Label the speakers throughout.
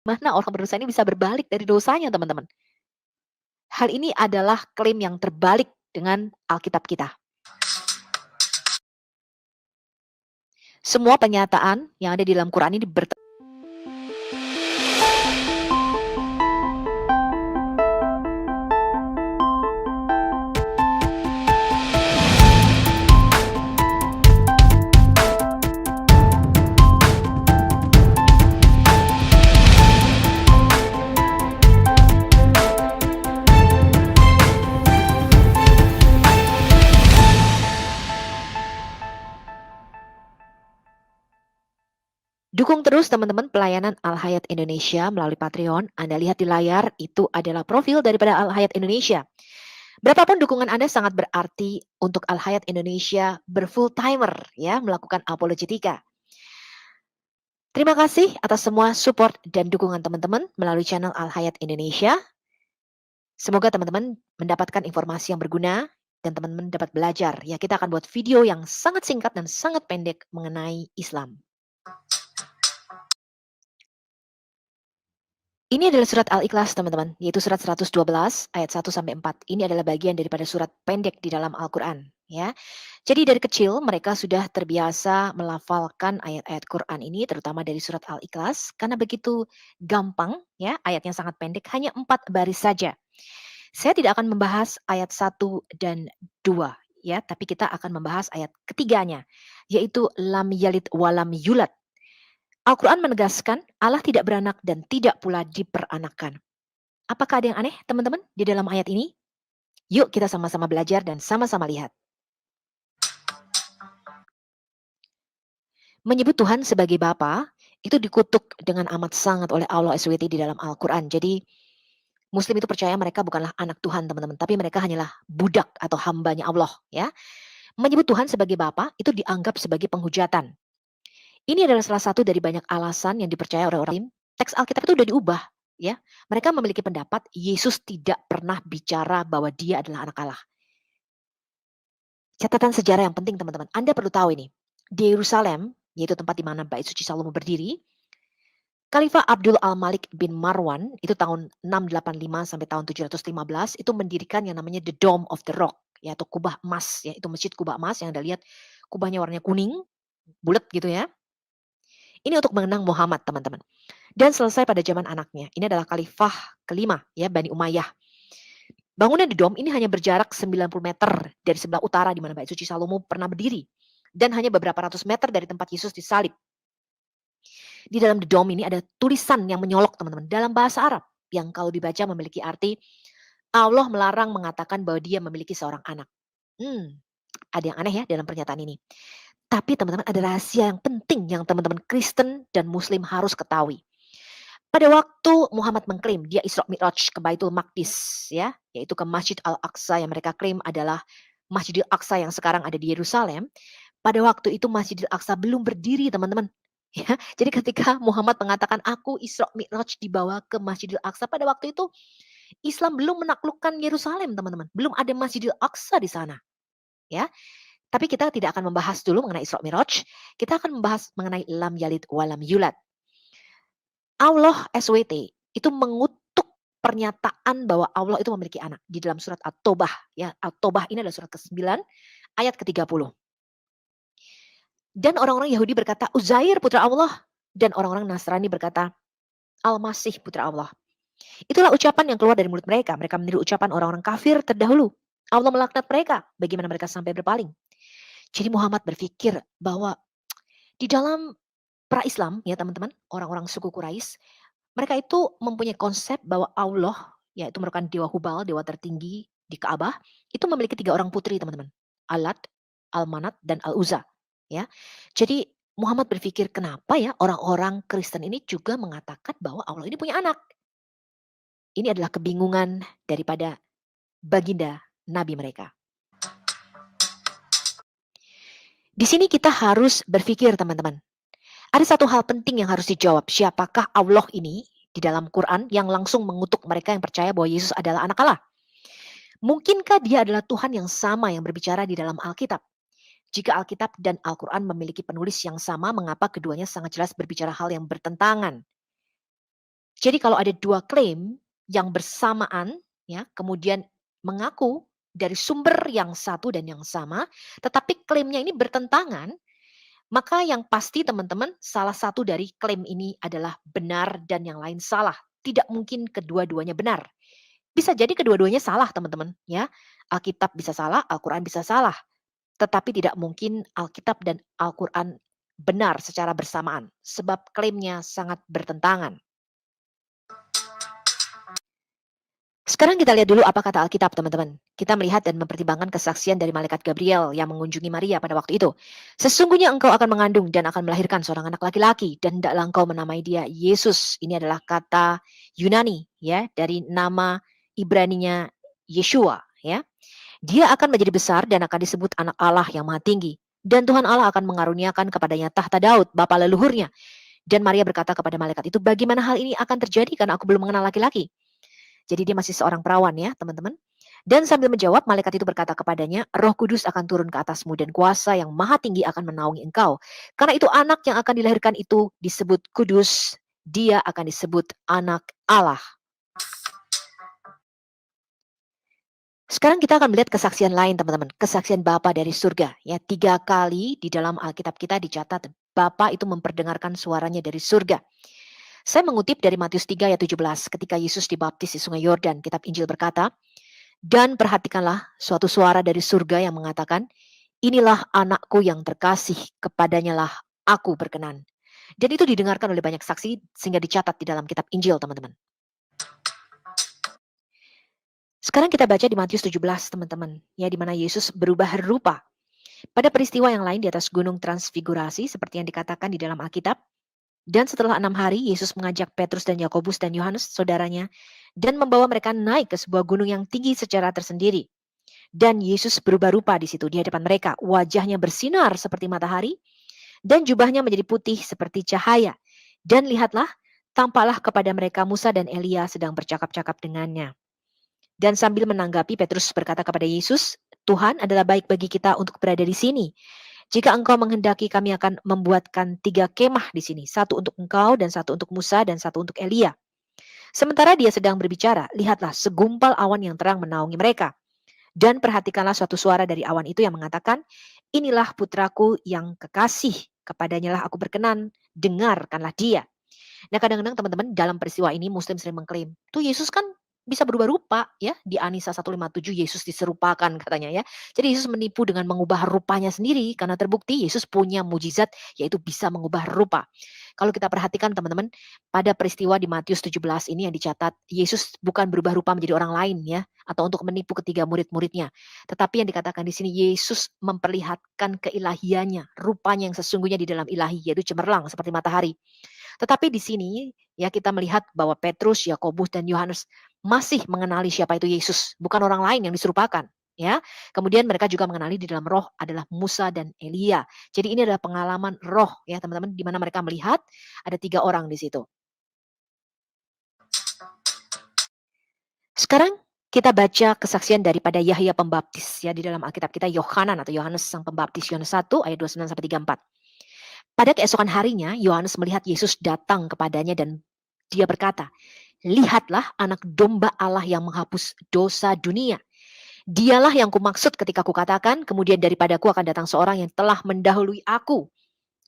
Speaker 1: Mana orang berdosa ini bisa berbalik dari dosanya, teman-teman. Hal ini adalah klaim yang terbalik dengan Alkitab kita. Semua pernyataan yang ada di dalam Quran ini Dukung terus teman-teman pelayanan Al-Hayat Indonesia melalui Patreon. Anda lihat di layar, itu adalah profil daripada Al-Hayat Indonesia. Berapapun dukungan Anda sangat berarti untuk Al-Hayat Indonesia berfull timer ya melakukan apologetika. Terima kasih atas semua support dan dukungan teman-teman melalui channel Al-Hayat Indonesia. Semoga teman-teman mendapatkan informasi yang berguna dan teman-teman dapat belajar. Ya, kita akan buat video yang sangat singkat dan sangat pendek mengenai Islam. Ini adalah surat Al-Ikhlas, teman-teman, yaitu surat 112 ayat 1 sampai 4. Ini adalah bagian daripada surat pendek di dalam Al-Qur'an, ya. Jadi dari kecil mereka sudah terbiasa melafalkan ayat-ayat Quran ini, terutama dari surat Al-Ikhlas, karena begitu gampang, ya, ayatnya sangat pendek, hanya 4 baris saja. Saya tidak akan membahas ayat 1 dan 2, ya, tapi kita akan membahas ayat ketiganya, yaitu lam yalid walam yulad. Al-Quran menegaskan Allah tidak beranak dan tidak pula diperanakan. Apakah ada yang aneh, teman-teman, di dalam ayat ini? Yuk kita sama-sama belajar dan sama-sama lihat. Menyebut Tuhan sebagai Bapa itu dikutuk dengan amat sangat oleh Allah SWT di dalam Al-Quran. Jadi Muslim itu percaya mereka bukanlah anak Tuhan, teman-teman, tapi mereka hanyalah budak atau hambanya Allah. Ya, menyebut Tuhan sebagai Bapa itu dianggap sebagai penghujatan. Ini adalah salah satu dari banyak alasan yang dipercaya oleh orang. Teks Alkitab itu sudah diubah, ya. Mereka memiliki pendapat Yesus tidak pernah bicara bahwa dia adalah anak Allah. Catatan sejarah yang penting, teman-teman. Anda perlu tahu ini. Di Yerusalem, yaitu tempat di mana Bait Suci Salomo berdiri, Khalifah Abdul Al-Malik bin Marwan itu tahun 685 sampai tahun 715 itu mendirikan yang namanya The Dome of the Rock, yaitu kubah emas, ya, itu masjid kubah emas yang Anda lihat kubahnya warnanya kuning, bulat gitu ya. Ini untuk mengenang Muhammad, teman-teman. Dan selesai pada zaman anaknya. Ini adalah khalifah kelima, ya, Bani Umayyah. Bangunan di Dom ini hanya berjarak 90 meter dari sebelah utara di mana Bait Suci Salomo pernah berdiri. Dan hanya beberapa ratus meter dari tempat Yesus disalib. Di dalam The Dome ini ada tulisan yang menyolok, teman-teman, dalam bahasa Arab. Yang kalau dibaca memiliki arti, Allah melarang mengatakan bahwa dia memiliki seorang anak. Ada yang aneh ya dalam pernyataan ini. Tapi teman-teman ada rahasia yang penting yang teman-teman Kristen dan Muslim harus ketahui. Pada waktu Muhammad mengklaim dia Isra Mi'raj ke Baitul Maqdis, ya, yaitu ke Masjid Al-Aqsa yang mereka klaim adalah Masjidil Aqsa yang sekarang ada di Yerusalem. Pada waktu itu Masjidil Aqsa belum berdiri, teman-teman. Ya, jadi ketika Muhammad mengatakan aku Isra Mi'raj dibawa ke Masjidil Aqsa, pada waktu itu Islam belum menaklukkan Yerusalem, teman-teman. Belum ada Masjidil Aqsa di sana, ya. Tapi kita tidak akan membahas dulu mengenai Isra Mi'raj. Kita akan membahas mengenai lam yalid walam yulad. Allah SWT itu mengutuk pernyataan bahwa Allah itu memiliki anak di dalam surat At-Taubah, ya. At-Taubah ini adalah surat ke-9 ayat ke-30. Dan orang-orang Yahudi berkata Uzair putra Allah, dan orang-orang Nasrani berkata Al-Masih putra Allah. Itulah ucapan yang keluar dari mulut mereka. Mereka meniru ucapan orang-orang kafir terdahulu. Allah melaknat mereka. Bagaimana mereka sampai berpaling. Jadi Muhammad berpikir bahwa di dalam pra-Islam, ya teman-teman, orang-orang suku Quraisy, mereka itu mempunyai konsep bahwa Allah, yaitu merupakan dewa Hubal, dewa tertinggi di Ka'bah, itu memiliki 3 orang putri, teman-teman. Alat, Al-Manat, dan Al-Uzza. Ya. Jadi Muhammad berpikir kenapa ya orang-orang Kristen ini juga mengatakan bahwa Allah ini punya anak. Ini adalah kebingungan daripada baginda Nabi mereka. Di sini kita harus berpikir, teman-teman. Ada satu hal penting yang harus dijawab. Siapakah Allah ini di dalam Quran yang langsung mengutuk mereka yang percaya bahwa Yesus adalah anak Allah? Mungkinkah dia adalah Tuhan yang sama yang berbicara di dalam Alkitab? Jika Alkitab dan Al-Quran memiliki penulis yang sama, mengapa keduanya sangat jelas berbicara hal yang bertentangan? Jadi kalau ada dua klaim yang bersamaan, ya, kemudian mengaku dari sumber yang satu dan yang sama, tetapi klaimnya ini bertentangan, maka yang pasti teman-teman salah satu dari klaim ini adalah benar dan yang lain salah. Tidak mungkin kedua-duanya benar. Bisa jadi kedua-duanya salah teman-teman, ya. Alkitab bisa salah, Al-Quran bisa salah. Tetapi tidak mungkin Alkitab dan Al-Quran benar secara bersamaan. Sebab klaimnya sangat bertentangan. Sekarang kita lihat dulu apa kata Alkitab, teman-teman. Kita melihat dan mempertimbangkan kesaksian dari malaikat Gabriel yang mengunjungi Maria pada waktu itu. Sesungguhnya engkau akan mengandung dan akan melahirkan seorang anak laki-laki dan hendaklah engkau menamai dia Yesus. Ini adalah kata Yunani, ya, dari nama Ibraninya Yeshua, ya. Dia akan menjadi besar dan akan disebut anak Allah yang maha tinggi. Dan Tuhan Allah akan mengaruniakan kepadanya tahta Daud, bapa leluhurnya. Dan Maria berkata kepada malaikat itu, bagaimana hal ini akan terjadi karena aku belum mengenal laki-laki. Jadi dia masih seorang perawan, ya teman-teman. Dan sambil menjawab, malaikat itu berkata kepadanya, Roh Kudus akan turun ke atasmu dan kuasa yang maha tinggi akan menaungi engkau. Karena itu anak yang akan dilahirkan itu disebut kudus, dia akan disebut anak Allah. Sekarang kita akan melihat kesaksian lain, teman-teman. Kesaksian Bapa dari surga. Ya, 3 kali di dalam Alkitab kita dicatat Bapa itu memperdengarkan suaranya dari surga. Saya mengutip dari Matius 3 ayat 17 ketika Yesus dibaptis di Sungai Yordan. Kitab Injil berkata, dan perhatikanlah suatu suara dari surga yang mengatakan, inilah anakku yang terkasih, kepadanya lah aku berkenan. Dan itu didengarkan oleh banyak saksi sehingga dicatat di dalam kitab Injil, teman-teman. Sekarang kita baca di Matius 17, teman-teman, ya, di mana Yesus berubah rupa. Pada peristiwa yang lain di atas gunung transfigurasi, seperti yang dikatakan di dalam Alkitab, dan setelah 6 hari, Yesus mengajak Petrus dan Yakobus dan Yohanes, saudaranya, dan membawa mereka naik ke sebuah gunung yang tinggi secara tersendiri. Dan Yesus berubah rupa di situ, di hadapan mereka. Wajahnya bersinar seperti matahari, dan jubahnya menjadi putih seperti cahaya. Dan lihatlah, tampaklah kepada mereka Musa dan Elia sedang bercakap-cakap dengannya. Dan sambil menanggapi, Petrus berkata kepada Yesus, Tuhan, adalah baik bagi kita untuk berada di sini. Jika engkau menghendaki, kami akan membuatkan 3 kemah di sini. 1 untuk engkau, dan 1 untuk Musa, dan 1 untuk Elia. Sementara dia sedang berbicara, lihatlah segumpal awan yang terang menaungi mereka. Dan perhatikanlah suatu suara dari awan itu yang mengatakan, inilah putraku yang kekasih, kepadanya lah aku berkenan, dengarkanlah dia. Nah, kadang-kadang teman-teman dalam peristiwa ini Muslim sering mengklaim, tuh Yesus kan bisa berubah rupa, ya. Di Anisa 157 Yesus diserupakan katanya, ya. Jadi Yesus menipu dengan mengubah rupanya sendiri karena terbukti Yesus punya mujizat yaitu bisa mengubah rupa. Kalau kita perhatikan teman-teman, pada peristiwa di Matius 17 ini yang dicatat, Yesus bukan berubah rupa menjadi orang lain, ya, atau untuk menipu ketiga murid-muridnya. Tetapi yang dikatakan di sini Yesus memperlihatkan keilahiannya, rupanya yang sesungguhnya di dalam ilahi, yaitu cemerlang seperti matahari. Tetapi di sini ya kita melihat bahwa Petrus, Yakobus dan Yohanes masih mengenali siapa itu Yesus, bukan orang lain yang diserupakan, ya. Kemudian mereka juga mengenali di dalam roh adalah Musa dan Elia. Jadi ini adalah pengalaman roh, ya teman-teman, di mana mereka melihat ada 3 orang di situ. Sekarang kita baca kesaksian daripada Yahya Pembaptis, ya, di dalam Alkitab kita Yohanan atau Yohanes Sang Pembaptis, Yohanes 1 ayat 29 sampai 34. Pada keesokan harinya, Yohanes melihat Yesus datang kepadanya dan dia berkata, lihatlah anak domba Allah yang menghapus dosa dunia. Dialah yang kumaksud ketika kukatakan, kemudian daripadaku akan datang seorang yang telah mendahului aku.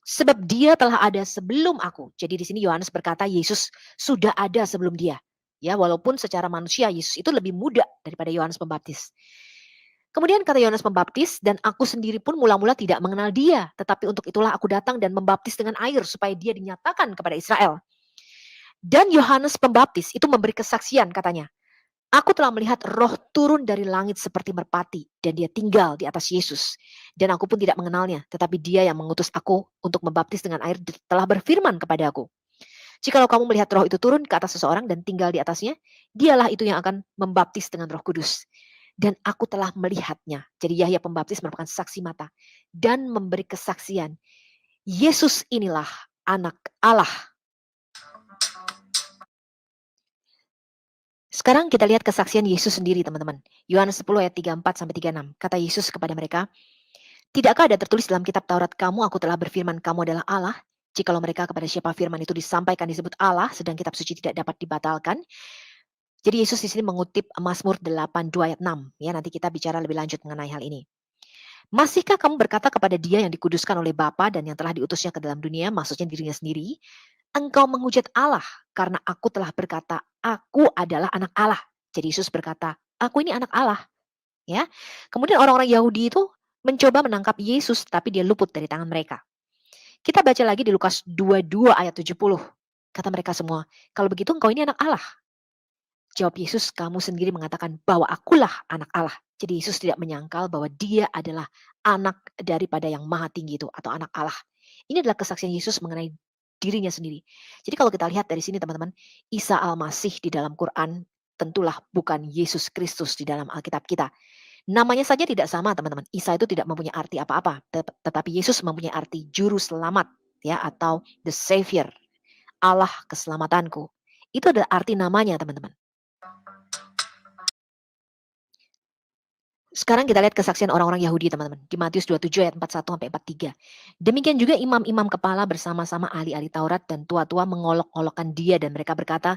Speaker 1: Sebab dia telah ada sebelum aku. Jadi di sini Yohanes berkata Yesus sudah ada sebelum dia. Ya, walaupun secara manusia Yesus itu lebih muda daripada Yohanes Pembaptis. Kemudian kata Yohanes Pembaptis, dan aku sendiri pun mula-mula tidak mengenal dia. Tetapi untuk itulah aku datang dan membaptis dengan air supaya dia dinyatakan kepada Israel. Dan Yohanes Pembaptis itu memberi kesaksian katanya. Aku telah melihat roh turun dari langit seperti merpati. Dan dia tinggal di atas Yesus. Dan aku pun tidak mengenalnya. Tetapi dia yang mengutus aku untuk membaptis dengan air telah berfirman kepada aku. Jikalau kamu melihat roh itu turun ke atas seseorang dan tinggal di atasnya, dialah itu yang akan membaptis dengan roh kudus. Dan aku telah melihatnya. Jadi Yahya Pembaptis merupakan saksi mata. Dan memberi kesaksian. Yesus inilah anak Allah. Sekarang kita lihat kesaksian Yesus sendiri, teman-teman. Yohanes 10 ayat 34 sampai 36. Kata Yesus kepada mereka, tidakkah ada tertulis dalam kitab Taurat kamu, aku telah berfirman kamu adalah Allah? Jikalau mereka kepada siapa firman itu disampaikan disebut Allah, sedang kitab suci tidak dapat dibatalkan. Jadi Yesus di sini mengutip Mazmur 82 ayat 6. Ya, nanti kita bicara lebih lanjut mengenai hal ini. Masihkah kamu berkata kepada dia yang dikuduskan oleh Bapa dan yang telah diutusnya ke dalam dunia, maksudnya dirinya sendiri, engkau menghujat Allah karena aku telah berkata, aku adalah anak Allah. Jadi Yesus berkata, aku ini anak Allah. Ya, kemudian orang-orang Yahudi itu mencoba menangkap Yesus, tapi dia luput dari tangan mereka. Kita baca lagi di Lukas 22 ayat 70. Kata mereka semua, kalau begitu engkau ini anak Allah. Jawab Yesus, kamu sendiri mengatakan bahwa akulah anak Allah. Jadi Yesus tidak menyangkal bahwa dia adalah anak daripada yang maha tinggi itu atau anak Allah. Ini adalah kesaksian Yesus mengenai dirinya sendiri. Jadi kalau kita lihat dari sini teman-teman, Isa Al-Masih di dalam Quran tentulah bukan Yesus Kristus di dalam Alkitab kita. Namanya saja tidak sama teman-teman. Isa itu tidak mempunyai arti apa-apa, tetapi Yesus mempunyai arti juru selamat ya atau the savior, Allah keselamatanku. Itu adalah arti namanya teman-teman. Sekarang kita lihat kesaksian orang-orang Yahudi teman-teman. Di Matius 27 ayat 41 sampai 43. Demikian juga imam-imam kepala bersama-sama ahli-ahli Taurat dan tua-tua mengolok-olokkan dia dan mereka berkata,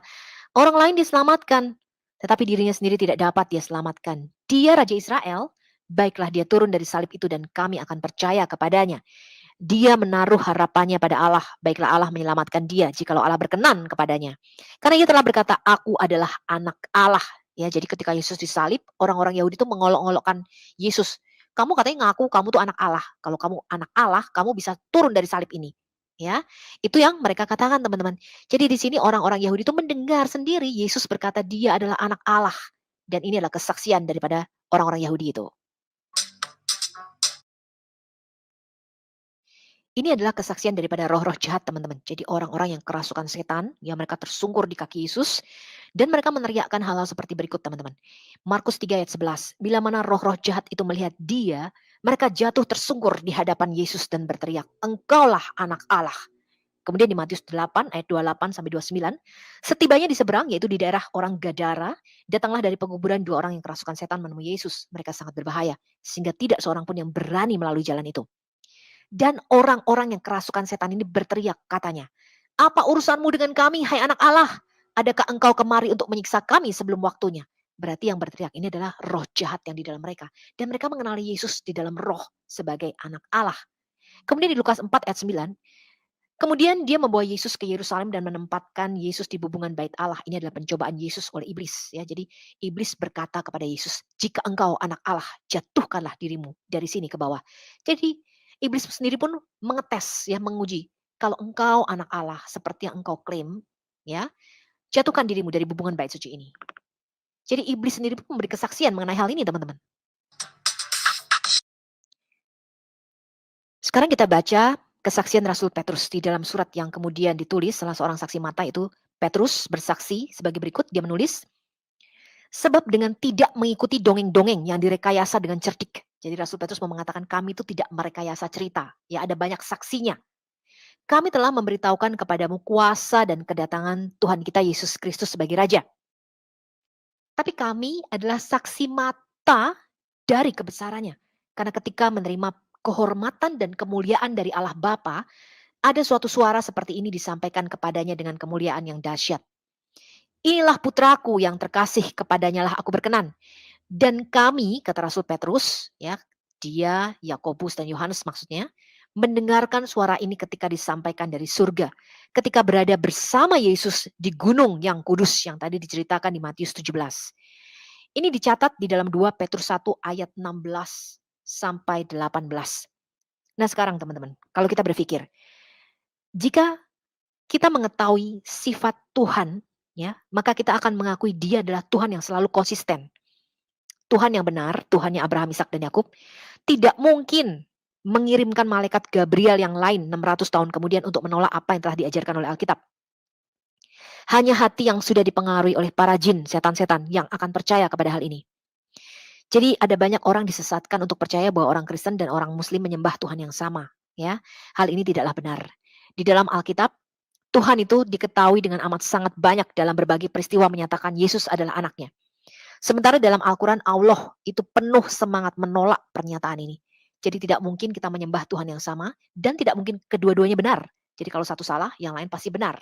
Speaker 1: orang lain diselamatkan, tetapi dirinya sendiri tidak dapat dia selamatkan. Dia Raja Israel, baiklah dia turun dari salib itu dan kami akan percaya kepadanya. Dia menaruh harapannya pada Allah, baiklah Allah menyelamatkan dia jikalau Allah berkenan kepadanya. Karena ia telah berkata, aku adalah anak Allah. Ya, jadi ketika Yesus disalib, orang-orang Yahudi itu mengolok-olokkan Yesus. Kamu katanya ngaku kamu tuh anak Allah. Kalau kamu anak Allah, kamu bisa turun dari salib ini. Ya, itu yang mereka katakan teman-teman. Jadi di sini orang-orang Yahudi itu mendengar sendiri Yesus berkata dia adalah anak Allah. Dan ini adalah kesaksian daripada orang-orang Yahudi itu. Ini adalah kesaksian daripada roh-roh jahat teman-teman. Jadi orang-orang yang kerasukan setan, yang mereka tersungkur di kaki Yesus, dan mereka meneriakkan hal-hal seperti berikut teman-teman. Markus 3 ayat 11, bila mana roh-roh jahat itu melihat dia, mereka jatuh tersungkur di hadapan Yesus dan berteriak, engkaulah anak Allah. Kemudian di Matius 8 ayat 28 sampai 29, setibanya di seberang yaitu di daerah orang Gadara, datanglah dari penguburan dua orang yang kerasukan setan menemui Yesus. Mereka sangat berbahaya sehingga tidak seorang pun yang berani melalui jalan itu. Dan orang-orang yang kerasukan setan ini berteriak katanya, apa urusanmu dengan kami, hai anak Allah? Adakah engkau kemari untuk menyiksa kami sebelum waktunya? Berarti yang berteriak ini adalah roh jahat yang di dalam mereka. Dan mereka mengenali Yesus di dalam roh sebagai anak Allah. Kemudian di Lukas 4 ayat 9, kemudian dia membawa Yesus ke Yerusalem dan menempatkan Yesus di bubungan bait Allah. Ini adalah pencobaan Yesus oleh iblis. Ya, jadi iblis berkata kepada Yesus, jika engkau anak Allah, jatuhkanlah dirimu dari sini ke bawah. Jadi iblis sendiri pun mengetes, ya, menguji. Kalau engkau anak Allah seperti yang engkau klaim, ya, jatuhkan dirimu dari hubungan bait suci ini. Jadi iblis sendiri pun memberi kesaksian mengenai hal ini, teman-teman. Sekarang kita baca kesaksian Rasul Petrus di dalam surat yang kemudian ditulis salah seorang saksi mata itu Petrus bersaksi sebagai berikut, dia menulis, sebab dengan tidak mengikuti dongeng-dongeng yang direkayasa dengan cerdik. Jadi Rasul Petrus mau mengatakan kami itu tidak merekayasa cerita, ya ada banyak saksinya. Kami telah memberitahukan kepadamu kuasa dan kedatangan Tuhan kita Yesus Kristus sebagai Raja. Tapi kami adalah saksi mata dari kebesarannya. Karena ketika menerima kehormatan dan kemuliaan dari Allah Bapa, ada suatu suara seperti ini disampaikan kepadanya dengan kemuliaan yang dahsyat. Inilah putraku yang terkasih, kepadanya lah aku berkenan. Dan kami, kata Rasul Petrus, ya, dia, Yakobus dan Yohanes maksudnya, mendengarkan suara ini ketika disampaikan dari surga. Ketika berada bersama Yesus di gunung yang kudus yang tadi diceritakan di Matius 17. Ini dicatat di dalam 2 Petrus 1 ayat 16 sampai 18. Nah sekarang teman-teman, kalau kita berpikir, jika kita mengetahui sifat Tuhan, ya, maka kita akan mengakui dia adalah Tuhan yang selalu konsisten. Tuhan yang benar, Tuhan yang Abraham, Ishak dan Yakub, tidak mungkin mengirimkan malaikat Gabriel yang lain 600 tahun kemudian untuk menolak apa yang telah diajarkan oleh Alkitab. Hanya hati yang sudah dipengaruhi oleh para jin, setan-setan yang akan percaya kepada hal ini. Jadi ada banyak orang disesatkan untuk percaya bahwa orang Kristen dan orang Muslim menyembah Tuhan yang sama. Ya, hal ini tidaklah benar. Di dalam Alkitab, Tuhan itu diketahui dengan amat sangat banyak dalam berbagai peristiwa menyatakan Yesus adalah anaknya. Sementara dalam Al-Quran Allah itu penuh semangat menolak pernyataan ini. Jadi tidak mungkin kita menyembah Tuhan yang sama dan tidak mungkin kedua-duanya benar. Jadi kalau satu salah, yang lain pasti benar.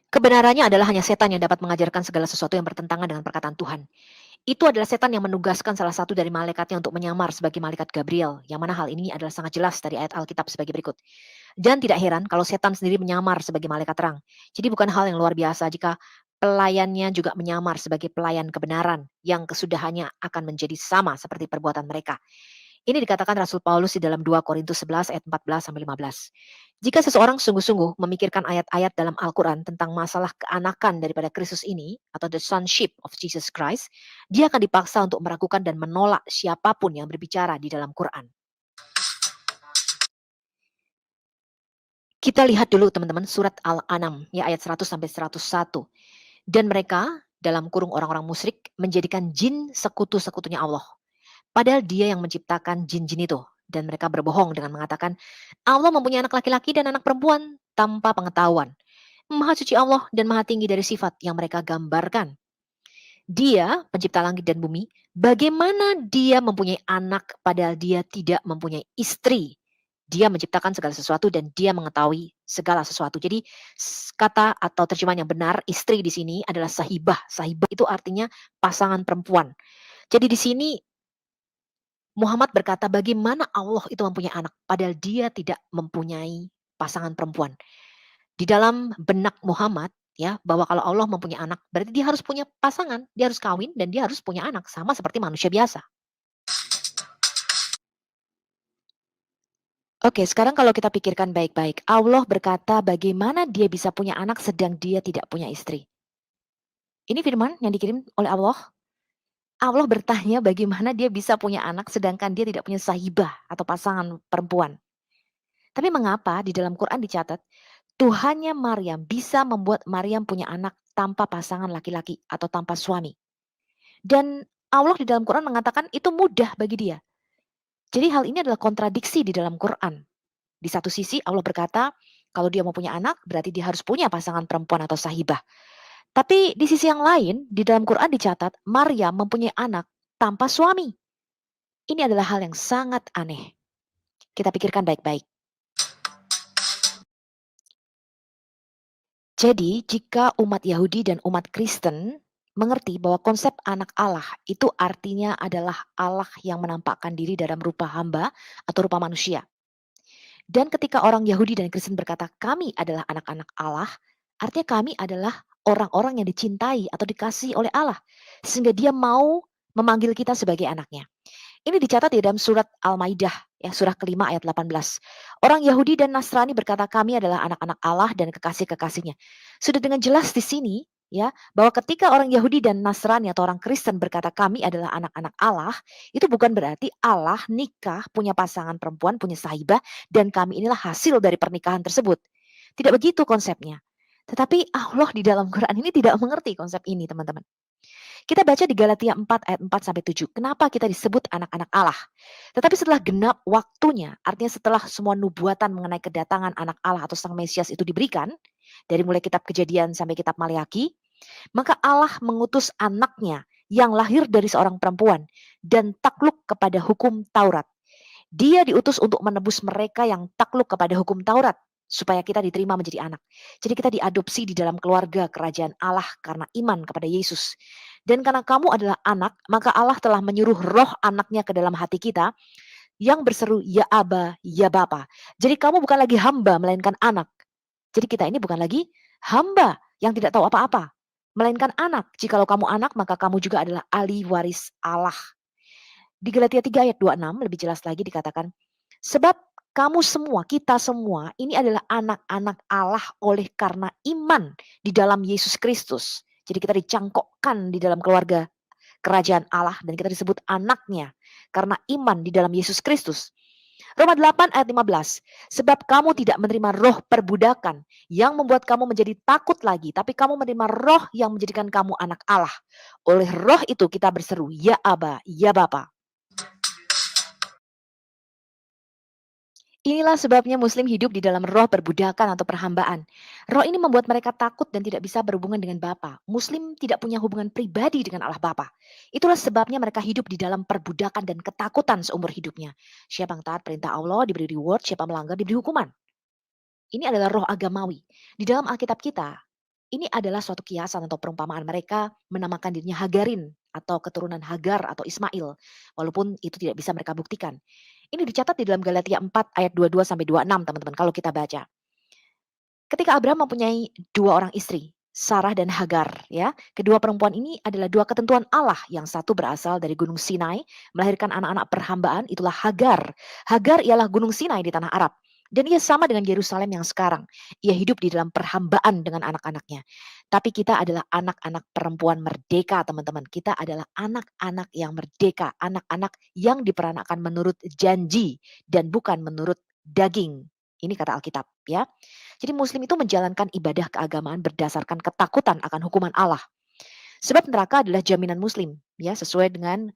Speaker 1: Kebenarannya adalah hanya setan yang dapat mengajarkan segala sesuatu yang bertentangan dengan perkataan Tuhan. Itu adalah setan yang menugaskan salah satu dari malaikatnya untuk menyamar sebagai malaikat Gabriel, yang mana hal ini adalah sangat jelas dari ayat Alkitab sebagai berikut. Dan tidak heran kalau setan sendiri menyamar sebagai malaikat terang. Jadi bukan hal yang luar biasa jika pelayannya juga menyamar sebagai pelayan kebenaran yang kesudahannya akan menjadi sama seperti perbuatan mereka. Ini dikatakan Rasul Paulus di dalam 2 Korintus 11 ayat 14-15. Jika seseorang sungguh-sungguh memikirkan ayat-ayat dalam Al-Quran tentang masalah keanakan daripada Kristus ini, atau the sonship of Jesus Christ, dia akan dipaksa untuk meragukan dan menolak siapapun yang berbicara di dalam Quran. Kita lihat dulu teman-teman surat Al-An'am ya ayat 100-101. Dan mereka dalam kurung orang-orang musyrik menjadikan jin sekutu-sekutunya Allah. Padahal dia yang menciptakan jin-jin itu. Dan mereka berbohong dengan mengatakan, Allah mempunyai anak laki-laki dan anak perempuan tanpa pengetahuan. Maha suci Allah dan maha tinggi dari sifat yang mereka gambarkan. Dia, pencipta langit dan bumi, bagaimana dia mempunyai anak padahal dia tidak mempunyai istri. Dia menciptakan segala sesuatu dan dia mengetahui segala sesuatu. Jadi kata atau terjemahan yang benar, istri di sini adalah sahibah. Sahibah itu artinya pasangan perempuan. Jadi di sini Muhammad berkata bagaimana Allah itu mempunyai anak padahal dia tidak mempunyai pasangan perempuan. Di dalam benak Muhammad ya bahwa kalau Allah mempunyai anak berarti dia harus punya pasangan, dia harus kawin dan dia harus punya anak sama seperti manusia biasa. Oke, sekarang kalau kita pikirkan baik-baik, Allah berkata bagaimana dia bisa punya anak sedang dia tidak punya istri. Ini firman yang dikirim oleh Allah. Allah bertanya bagaimana dia bisa punya anak sedangkan dia tidak punya sahibah atau pasangan perempuan. Tapi mengapa di dalam Quran dicatat Tuhannya Maryam bisa membuat Maryam punya anak tanpa pasangan laki-laki atau tanpa suami. Dan Allah di dalam Quran mengatakan itu mudah bagi dia. Jadi hal ini adalah kontradiksi di dalam Quran. Di satu sisi Allah berkata, kalau dia mau punya anak berarti dia harus punya pasangan perempuan atau sahibah. Tapi di sisi yang lain, di dalam Quran dicatat Maryam mempunyai anak tanpa suami. Ini adalah hal yang sangat aneh. Kita pikirkan baik-baik. Jadi, jika umat Yahudi dan umat Kristen mengerti bahwa konsep anak Allah itu artinya adalah Allah yang menampakkan diri dalam rupa hamba atau rupa manusia. Dan ketika orang Yahudi dan Kristen berkata, kami adalah anak-anak Allah, artinya kami adalah orang-orang yang dicintai atau dikasihi oleh Allah. Sehingga dia mau memanggil kita sebagai anaknya. Ini dicatat di dalam surat Al-Maidah, ya, surah kelima ayat 18. Orang Yahudi dan Nasrani berkata kami adalah anak-anak Allah dan kekasih-kekasihnya. Sudah dengan jelas di sini, ya, bahwa ketika orang Yahudi dan Nasrani atau orang Kristen berkata kami adalah anak-anak Allah, itu bukan berarti Allah nikah, punya pasangan perempuan, punya sahibah, dan kami inilah hasil dari pernikahan tersebut. Tidak begitu konsepnya. Tetapi Allah di dalam Quran ini tidak mengerti konsep ini, teman-teman. Kita baca di Galatia 4 ayat 4-7. Kenapa kita disebut anak-anak Allah? Tetapi setelah genap waktunya, artinya setelah semua nubuatan mengenai kedatangan anak Allah atau Sang Mesias itu diberikan, dari mulai kitab Kejadian sampai kitab Maleaki, maka Allah mengutus anaknya yang lahir dari seorang perempuan dan takluk kepada hukum Taurat. Dia diutus untuk menebus mereka yang takluk kepada hukum Taurat supaya kita diterima menjadi anak. Jadi kita diadopsi di dalam keluarga kerajaan Allah karena iman kepada Yesus. Dan karena kamu adalah anak, maka Allah telah menyuruh roh anaknya ke dalam hati kita yang berseru, ya Aba, ya Bapa. Jadi kamu bukan lagi hamba, melainkan anak. Jadi kita ini bukan lagi hamba yang tidak tahu apa-apa, melainkan anak. Jikalau kamu anak, maka kamu juga adalah ahli waris Allah. Di Galatia 3 ayat 26 lebih jelas lagi dikatakan, sebab kamu semua, kita semua, ini adalah anak-anak Allah oleh karena iman di dalam Yesus Kristus. Jadi kita dicangkokkan di dalam keluarga kerajaan Allah dan kita disebut anaknya karena iman di dalam Yesus Kristus. Roma 8 ayat 15. Sebab kamu tidak menerima roh perbudakan yang membuat kamu menjadi takut lagi, tapi kamu menerima roh yang menjadikan kamu anak Allah. Oleh roh itu kita berseru, ya Aba, ya Bapa. Inilah sebabnya Muslim hidup di dalam roh perbudakan atau perhambaan. Roh ini membuat mereka takut dan tidak bisa berhubungan dengan Bapa. Muslim tidak punya hubungan pribadi dengan Allah Bapa. Itulah sebabnya mereka hidup di dalam perbudakan dan ketakutan seumur hidupnya. Siapa yang taat perintah Allah diberi reward, siapa melanggar diberi hukuman. Ini adalah roh agamawi. Di dalam Alkitab kita, ini adalah suatu kiasan atau perumpamaan mereka menamakan dirinya Hagarin atau keturunan Hagar atau Ismail. Walaupun itu tidak bisa mereka buktikan. Ini dicatat di dalam Galatia 4 ayat 22 sampai 26 teman-teman kalau kita baca. Ketika Abraham mempunyai dua orang istri, Sarah dan Hagar, ya. Kedua perempuan ini adalah dua ketentuan Allah. Yang satu berasal dari Gunung Sinai, melahirkan anak-anak perhambaan, itulah Hagar. Hagar ialah Gunung Sinai di tanah Arab. Dan ia sama dengan Yerusalem yang sekarang. Ia hidup di dalam perhambaan dengan anak-anaknya. Tapi kita adalah anak-anak perempuan merdeka, teman-teman. Kita adalah anak-anak yang merdeka, anak-anak yang diperanakan menurut janji dan bukan menurut daging. Ini kata Alkitab, ya. Jadi Muslim itu menjalankan ibadah keagamaan berdasarkan ketakutan akan hukuman Allah. Sebab neraka adalah jaminan Muslim, ya, sesuai dengan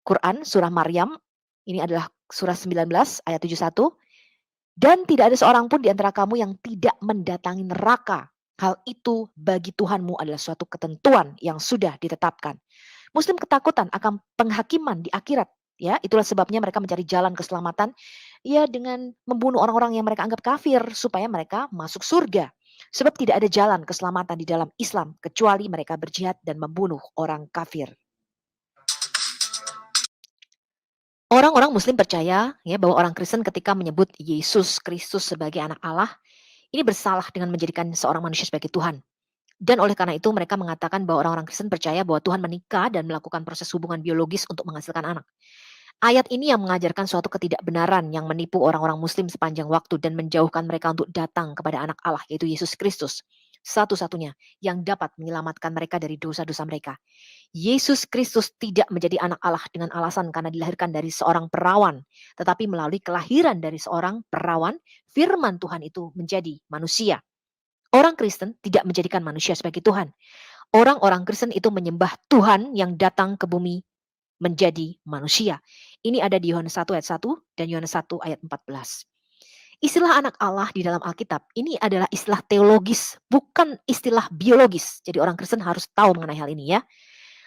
Speaker 1: Quran surah Maryam. Ini adalah surah 19 ayat 71. Dan tidak ada seorang pun di antara kamu yang tidak mendatangi neraka. Hal itu bagi Tuhanmu adalah suatu ketentuan yang sudah ditetapkan. Muslim ketakutan akan penghakiman di akhirat. Ya, itulah sebabnya mereka mencari jalan keselamatan ya dengan membunuh orang-orang yang mereka anggap kafir supaya mereka masuk surga. Sebab tidak ada jalan keselamatan di dalam Islam kecuali mereka berjihad dan membunuh orang kafir. Orang-orang Muslim percaya ya bahwa orang Kristen ketika menyebut Yesus Kristus sebagai anak Allah, ini bersalah dengan menjadikan seorang manusia sebagai Tuhan. Dan oleh karena itu mereka mengatakan bahwa orang-orang Kristen percaya bahwa Tuhan menikah dan melakukan proses hubungan biologis untuk menghasilkan anak. Ayat ini yang mengajarkan suatu ketidakbenaran yang menipu orang-orang Muslim sepanjang waktu dan menjauhkan mereka untuk datang kepada anak Allah, yaitu Yesus Kristus. Satu-satunya yang dapat menyelamatkan mereka dari dosa-dosa mereka. Yesus Kristus tidak menjadi anak Allah dengan alasan karena dilahirkan dari seorang perawan, tetapi melalui kelahiran dari seorang perawan, firman Tuhan itu menjadi manusia. Orang Kristen tidak menjadikan manusia sebagai Tuhan. Orang-orang Kristen itu menyembah Tuhan yang datang ke bumi menjadi manusia. Ini ada di Yohanes 1 ayat 1 dan Yohanes 1 ayat 14. Istilah anak Allah di dalam Alkitab ini adalah istilah teologis, bukan istilah biologis. Jadi orang Kristen harus tahu mengenai hal ini ya.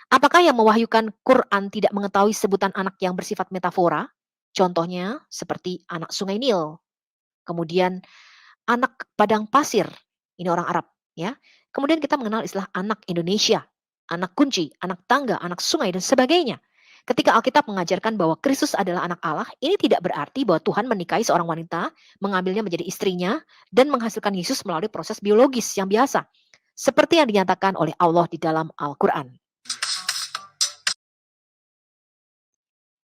Speaker 1: Apakah yang mewahyukan Quran tidak mengetahui sebutan anak yang bersifat metafora? Contohnya seperti anak sungai Nil, kemudian anak padang pasir, ini orang Arab ya. Kemudian kita mengenal istilah anak Indonesia, anak kunci, anak tangga, anak sungai dan sebagainya. Ketika Alkitab mengajarkan bahwa Kristus adalah anak Allah, ini tidak berarti bahwa Tuhan menikahi seorang wanita, mengambilnya menjadi istrinya, dan menghasilkan Yesus melalui proses biologis yang biasa. Seperti yang dinyatakan oleh Allah di dalam Al-Quran.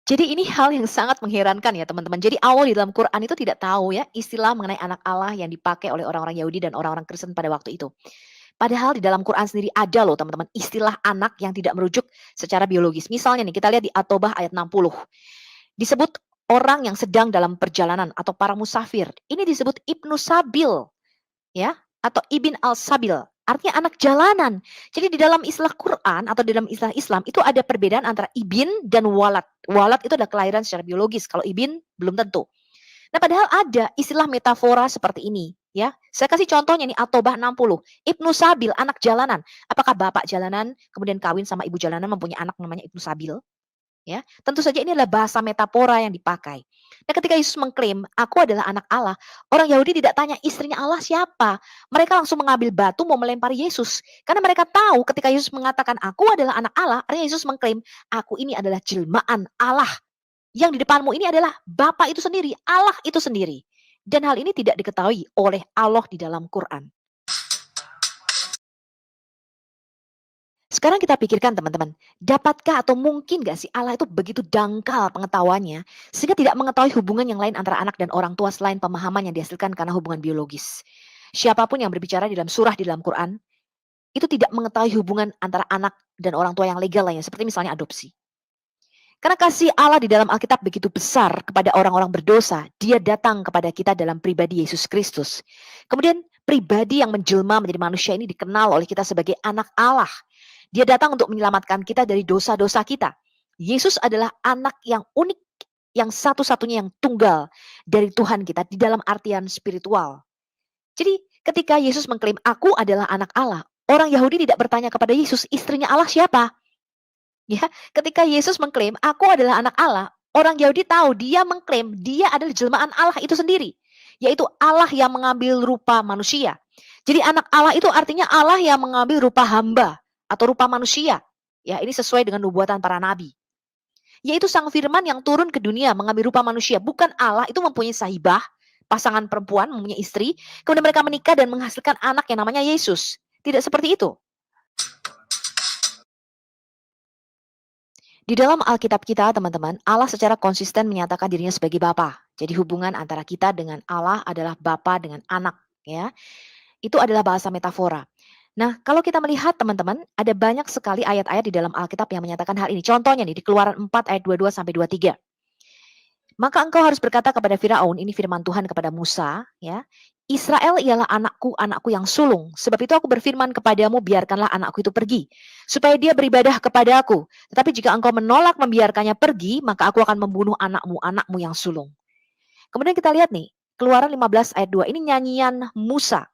Speaker 1: Jadi ini hal yang sangat mengherankan ya teman-teman. Jadi Allah di dalam Quran itu tidak tahu ya istilah mengenai anak Allah yang dipakai oleh orang-orang Yahudi dan orang-orang Kristen pada waktu itu. Padahal di dalam Quran sendiri ada loh teman-teman istilah anak yang tidak merujuk secara biologis. Misalnya nih kita lihat di At-Taubah ayat 60. Disebut orang yang sedang dalam perjalanan atau para musafir. Ini disebut Ibnu Sabil ya atau Ibn al-Sabil. Artinya anak jalanan. Jadi di dalam istilah Quran atau di dalam istilah Islam itu ada perbedaan antara ibin dan walad. Walad itu adalah kelahiran secara biologis. Kalau ibin belum tentu. Nah padahal ada istilah metafora seperti ini. Ya, saya kasih contohnya nih At-Taubah 60. Ibnu Sabil, anak jalanan. Apakah bapak jalanan kemudian kawin sama ibu jalanan mempunyai anak namanya Ibnu Sabil? Ya, tentu saja ini adalah bahasa metafora yang dipakai. Nah, ketika Yesus mengklaim, "Aku adalah anak Allah," orang Yahudi tidak tanya istrinya Allah siapa. Mereka langsung mengambil batu mau melempari Yesus. Karena mereka tahu ketika Yesus mengatakan, "Aku adalah anak Allah," artinya Yesus mengklaim, "Aku ini adalah jelmaan Allah. Yang di depanmu ini adalah Bapa itu sendiri, Allah itu sendiri." Dan hal ini tidak diketahui oleh Allah di dalam Quran. Sekarang kita pikirkan teman-teman, dapatkah atau mungkin gak sih Allah itu begitu dangkal pengetahuannya sehingga tidak mengetahui hubungan yang lain antara anak dan orang tua selain pemahaman yang dihasilkan karena hubungan biologis. Siapapun yang berbicara di dalam surah di dalam Quran itu tidak mengetahui hubungan antara anak dan orang tua yang legal lainnya seperti misalnya adopsi. Karena kasih Allah di dalam Alkitab begitu besar kepada orang-orang berdosa, Dia datang kepada kita dalam pribadi Yesus Kristus. Kemudian pribadi yang menjelma menjadi manusia ini dikenal oleh kita sebagai anak Allah. Dia datang untuk menyelamatkan kita dari dosa-dosa kita. Yesus adalah anak yang unik yang satu-satunya yang tunggal dari Tuhan kita di dalam artian spiritual. Jadi ketika Yesus mengklaim aku adalah anak Allah, orang Yahudi tidak bertanya kepada Yesus, istrinya Allah siapa? Ya, ketika Yesus mengklaim aku adalah anak Allah, orang Yahudi tahu dia mengklaim dia adalah jelmaan Allah itu sendiri, yaitu Allah yang mengambil rupa manusia. Jadi anak Allah itu artinya Allah yang mengambil rupa hamba atau rupa manusia. Ya, ini sesuai dengan nubuatan para nabi. Yaitu Sang Firman yang turun ke dunia mengambil rupa manusia. Bukan Allah itu mempunyai sahibah, pasangan perempuan, mempunyai istri. Kemudian mereka menikah dan menghasilkan anak yang namanya Yesus. Tidak seperti itu. Di dalam Alkitab kita, teman-teman, Allah secara konsisten menyatakan dirinya sebagai Bapa. Jadi hubungan antara kita dengan Allah adalah Bapa dengan anak, ya. Itu adalah bahasa metafora. Nah, kalau kita melihat teman-teman, ada banyak sekali ayat-ayat di dalam Alkitab yang menyatakan hal ini. Contohnya nih di Keluaran 4 ayat 22 sampai 23. Maka engkau harus berkata kepada Firaun, ini firman Tuhan kepada Musa, ya. Israel ialah anakku, anakku yang sulung. Sebab itu aku berfirman kepadamu, biarkanlah anakku itu pergi, supaya dia beribadah kepadaku. Tetapi jika engkau menolak membiarkannya pergi, maka aku akan membunuh anakmu, anakmu yang sulung. Kemudian kita lihat nih, Keluaran 15 ayat 2, ini nyanyian Musa.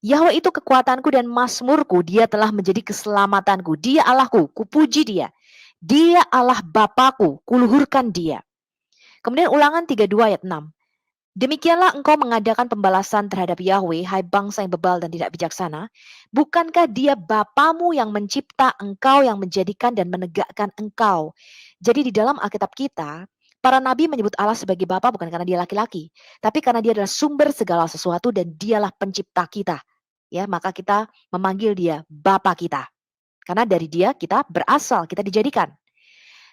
Speaker 1: Yahweh itu kekuatanku dan mazmurku, dia telah menjadi keselamatanku. Dia Allahku, kupuji dia. Dia Allah Bapakku, kuluhurkan dia. Kemudian Ulangan 32 ayat 6. Demikianlah engkau mengadakan pembalasan terhadap Yahweh, hai bangsa yang bebal dan tidak bijaksana. Bukankah dia Bapamu yang mencipta engkau, yang menjadikan dan menegakkan engkau? Jadi di dalam Alkitab kita, para nabi menyebut Allah sebagai Bapa bukan karena dia laki-laki, tapi karena dia adalah sumber segala sesuatu dan dialah pencipta kita. Ya, maka kita memanggil dia Bapa kita. Karena dari dia kita berasal, kita dijadikan.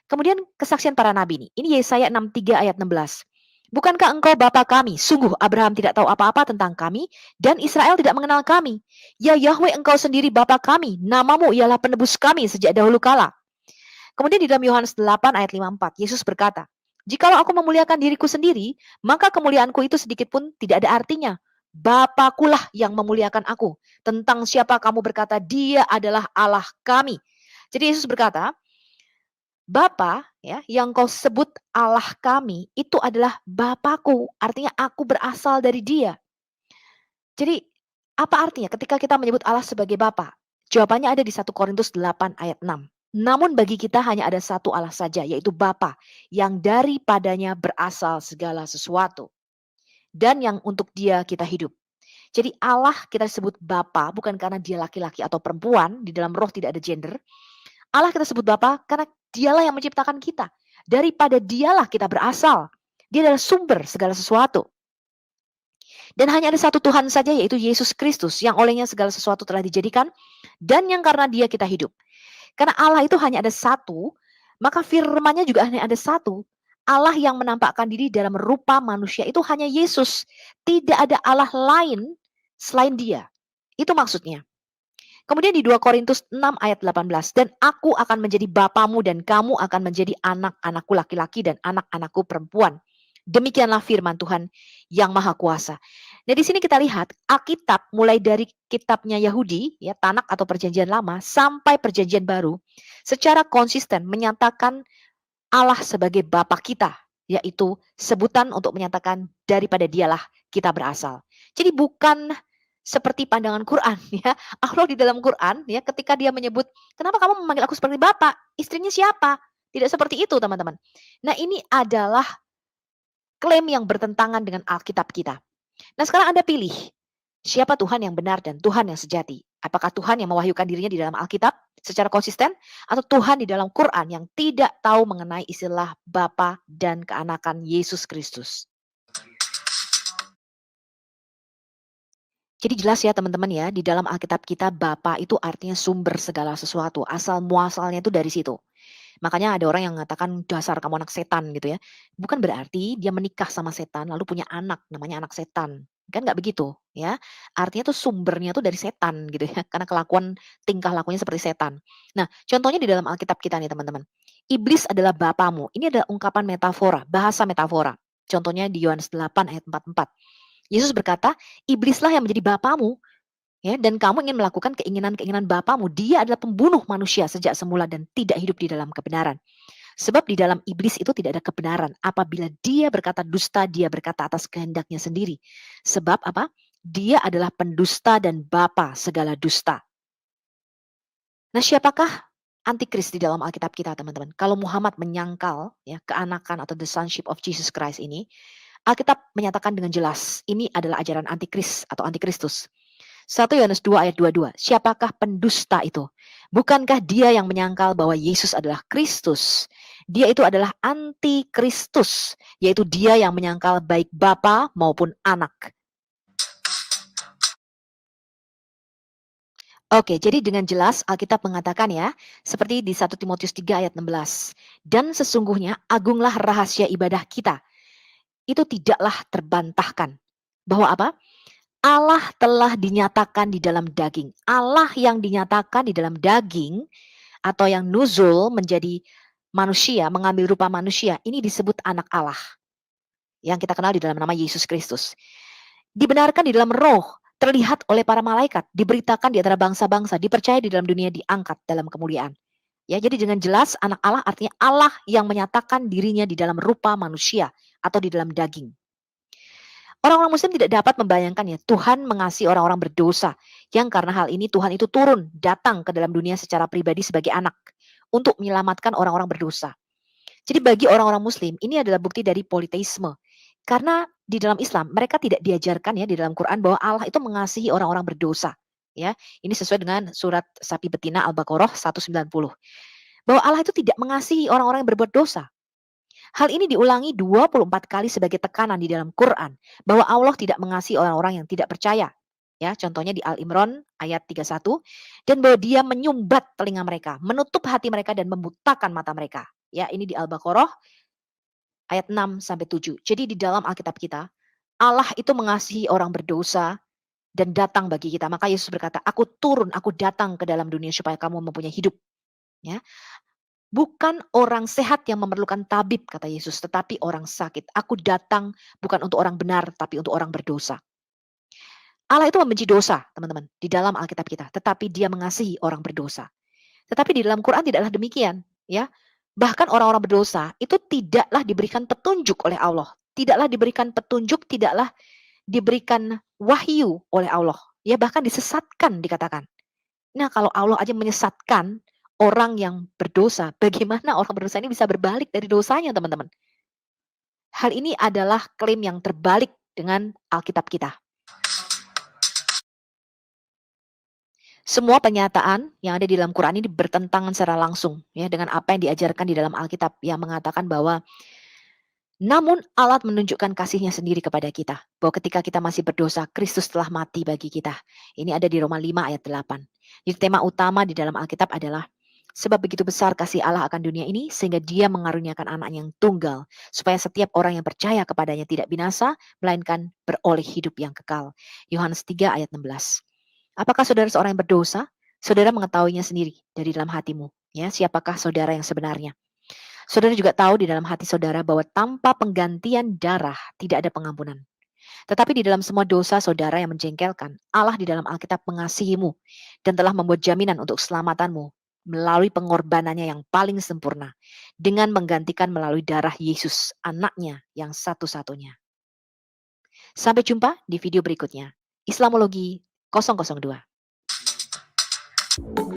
Speaker 1: Kemudian kesaksian para nabi ini. Ini Yesaya 63 ayat 16. Bukankah engkau Bapa kami? Sungguh Abraham tidak tahu apa-apa tentang kami dan Israel tidak mengenal kami. Ya Yahweh, engkau sendiri Bapa kami, namamu ialah penebus kami sejak dahulu kala. Kemudian di dalam Yohanes 8 ayat 54, Yesus berkata, jikalau aku memuliakan diriku sendiri, maka kemuliaanku itu sedikit pun tidak ada artinya. Bapakulah yang memuliakan aku. Tentang siapa kamu berkata dia adalah Allah kami. Jadi Yesus berkata, Bapa ya, yang kau sebut Allah kami itu adalah Bapakku, artinya aku berasal dari Dia. Jadi apa artinya ketika kita menyebut Allah sebagai Bapa? Jawabannya ada di 1 Korintus 8 ayat 6. Namun bagi kita hanya ada satu Allah saja, yaitu Bapa, yang daripadanya berasal segala sesuatu dan yang untuk Dia kita hidup. Jadi Allah kita sebut Bapa bukan karena Dia laki-laki atau perempuan, di dalam roh tidak ada gender. Allah kita sebut Bapa karena dialah yang menciptakan kita. Daripada dialah kita berasal. Dia adalah sumber segala sesuatu. Dan hanya ada satu Tuhan saja, yaitu Yesus Kristus, yang olehnya segala sesuatu telah dijadikan, dan yang karena dia kita hidup. Karena Allah itu hanya ada satu, maka firman-Nya juga hanya ada satu. Allah yang menampakkan diri dalam rupa manusia itu hanya Yesus. Tidak ada Allah lain selain dia. Itu maksudnya. Kemudian di 2 Korintus 6 ayat 18, dan aku akan menjadi bapamu dan kamu akan menjadi anak-anakku laki-laki dan anak-anakku perempuan. Demikianlah firman Tuhan yang Maha Kuasa. Nah, di sini kita lihat Alkitab mulai dari kitabnya Yahudi, ya, Tanak atau Perjanjian Lama sampai Perjanjian Baru, secara konsisten menyatakan Allah sebagai Bapa kita, yaitu sebutan untuk menyatakan daripada dialah kita berasal. Jadi bukan seperti pandangan Quran, ya. Allah di dalam Quran, ya, ketika dia menyebut, kenapa kamu memanggil aku seperti Bapak? Istrinya siapa? Tidak seperti itu, teman-teman. Nah, ini adalah klaim yang bertentangan dengan Alkitab kita. Nah, sekarang Anda pilih, siapa Tuhan yang benar dan Tuhan yang sejati? Apakah Tuhan yang mewahyukan dirinya di dalam Alkitab secara konsisten, atau Tuhan di dalam Quran yang tidak tahu mengenai istilah Bapa dan keanakan Yesus Kristus? Jadi jelas ya teman-teman ya, di dalam Alkitab kita Bapa itu artinya sumber segala sesuatu, asal muasalnya itu dari situ. Makanya ada orang yang mengatakan dasar kamu anak setan gitu ya. Bukan berarti dia menikah sama setan lalu punya anak namanya anak setan. Kan nggak begitu ya. Artinya tuh sumbernya tuh dari setan gitu ya. Karena kelakuan tingkah lakunya seperti setan. Nah, contohnya di dalam Alkitab kita nih teman-teman. Iblis adalah bapamu. Ini adalah ungkapan metafora, bahasa metafora. Contohnya di Yohanes 8 ayat 44. Yesus berkata, iblislah yang menjadi bapamu, ya, dan kamu ingin melakukan keinginan-keinginan bapamu. Dia adalah pembunuh manusia sejak semula dan tidak hidup di dalam kebenaran. Sebab di dalam iblis itu tidak ada kebenaran. Apabila dia berkata dusta, dia berkata atas kehendaknya sendiri. Sebab apa? Dia adalah pendusta dan bapa segala dusta. Nah, siapakah antikris di dalam Alkitab kita, teman-teman? Kalau Muhammad menyangkal ya keanakan atau the sonship of Jesus Christ ini, Alkitab menyatakan dengan jelas, ini adalah ajaran antikris atau antikristus. 1 Yohanes 2 ayat 22. Siapakah pendusta itu? Bukankah dia yang menyangkal bahwa Yesus adalah Kristus? Dia itu adalah antikristus, yaitu dia yang menyangkal baik Bapa maupun Anak. Oke, jadi dengan jelas Alkitab mengatakan ya, seperti di 1 Timotius 3 ayat 16. Dan sesungguhnya agunglah rahasia ibadah kita. Itu tidaklah terbantahkan. Bahwa apa? Allah telah dinyatakan di dalam daging. Allah yang dinyatakan di dalam daging atau yang nuzul menjadi manusia, mengambil rupa manusia, ini disebut anak Allah. Yang kita kenal di dalam nama Yesus Kristus. Dibenarkan di dalam roh, terlihat oleh para malaikat, diberitakan di antara bangsa-bangsa, dipercaya di dalam dunia, diangkat dalam kemuliaan. Ya, jadi dengan jelas anak Allah artinya Allah yang menyatakan dirinya di dalam rupa manusia atau di dalam daging. Orang-orang muslim tidak dapat membayangkan ya, Tuhan mengasihi orang-orang berdosa, yang karena hal ini Tuhan itu turun, datang ke dalam dunia secara pribadi sebagai anak, untuk menyelamatkan orang-orang berdosa. Jadi bagi orang-orang muslim, ini adalah bukti dari politeisme. Karena di dalam Islam, mereka tidak diajarkan ya di dalam Quran bahwa Allah itu mengasihi orang-orang berdosa. Ya, ini sesuai dengan surat sapi betina Al-Baqarah 190. Bahwa Allah itu tidak mengasihi orang-orang yang berbuat dosa. Hal ini diulangi 24 kali sebagai tekanan di dalam Quran bahwa Allah tidak mengasihi orang-orang yang tidak percaya. Ya, contohnya di Al-Imran ayat 31 dan bahwa dia menyumbat telinga mereka, menutup hati mereka dan membutakan mata mereka. Ya, ini di Al-Baqarah ayat 6 sampai 7. Jadi di dalam Alkitab kita, Allah itu mengasihi orang berdosa dan datang bagi kita. Maka Yesus berkata, "Aku turun, aku datang ke dalam dunia supaya kamu mempunyai hidup." Ya. Bukan orang sehat yang memerlukan tabib, kata Yesus, tetapi orang sakit. Aku datang bukan untuk orang benar, tapi untuk orang berdosa. Allah itu membenci dosa, teman-teman, di dalam Alkitab kita. Tetapi dia mengasihi orang berdosa. Tetapi di dalam Quran tidaklah demikian. Ya, bahkan orang-orang berdosa itu tidaklah diberikan petunjuk oleh Allah. Tidaklah diberikan petunjuk, tidaklah diberikan wahyu oleh Allah. Ya, bahkan disesatkan dikatakan. Nah, kalau Allah aja menyesatkan orang yang berdosa, bagaimana orang berdosa ini bisa berbalik dari dosanya, teman-teman? Hal ini adalah klaim yang terbalik dengan Alkitab kita. Semua pernyataan yang ada di dalam Quran ini bertentangan secara langsung ya dengan apa yang diajarkan di dalam Alkitab yang mengatakan bahwa namun Allah menunjukkan kasihnya sendiri kepada kita. Bahwa ketika kita masih berdosa, Kristus telah mati bagi kita. Ini ada di Roma 5 ayat 8. Jadi tema utama di dalam Alkitab adalah sebab begitu besar kasih Allah akan dunia ini sehingga dia mengaruniakan anak yang tunggal. Supaya setiap orang yang percaya kepadanya tidak binasa, melainkan beroleh hidup yang kekal. Yohanes 3 ayat 16. Apakah saudara seorang yang berdosa? Saudara mengetahuinya sendiri dari dalam hatimu. Ya, siapakah saudara yang sebenarnya? Saudara juga tahu di dalam hati saudara bahwa tanpa penggantian darah tidak ada pengampunan. Tetapi di dalam semua dosa saudara yang menjengkelkan, Allah di dalam Alkitab mengasihimu dan telah membuat jaminan untuk keselamatanmu melalui pengorbanannya yang paling sempurna dengan menggantikan melalui darah Yesus, anaknya yang satu-satunya. Sampai jumpa di video berikutnya. Islamologi 002.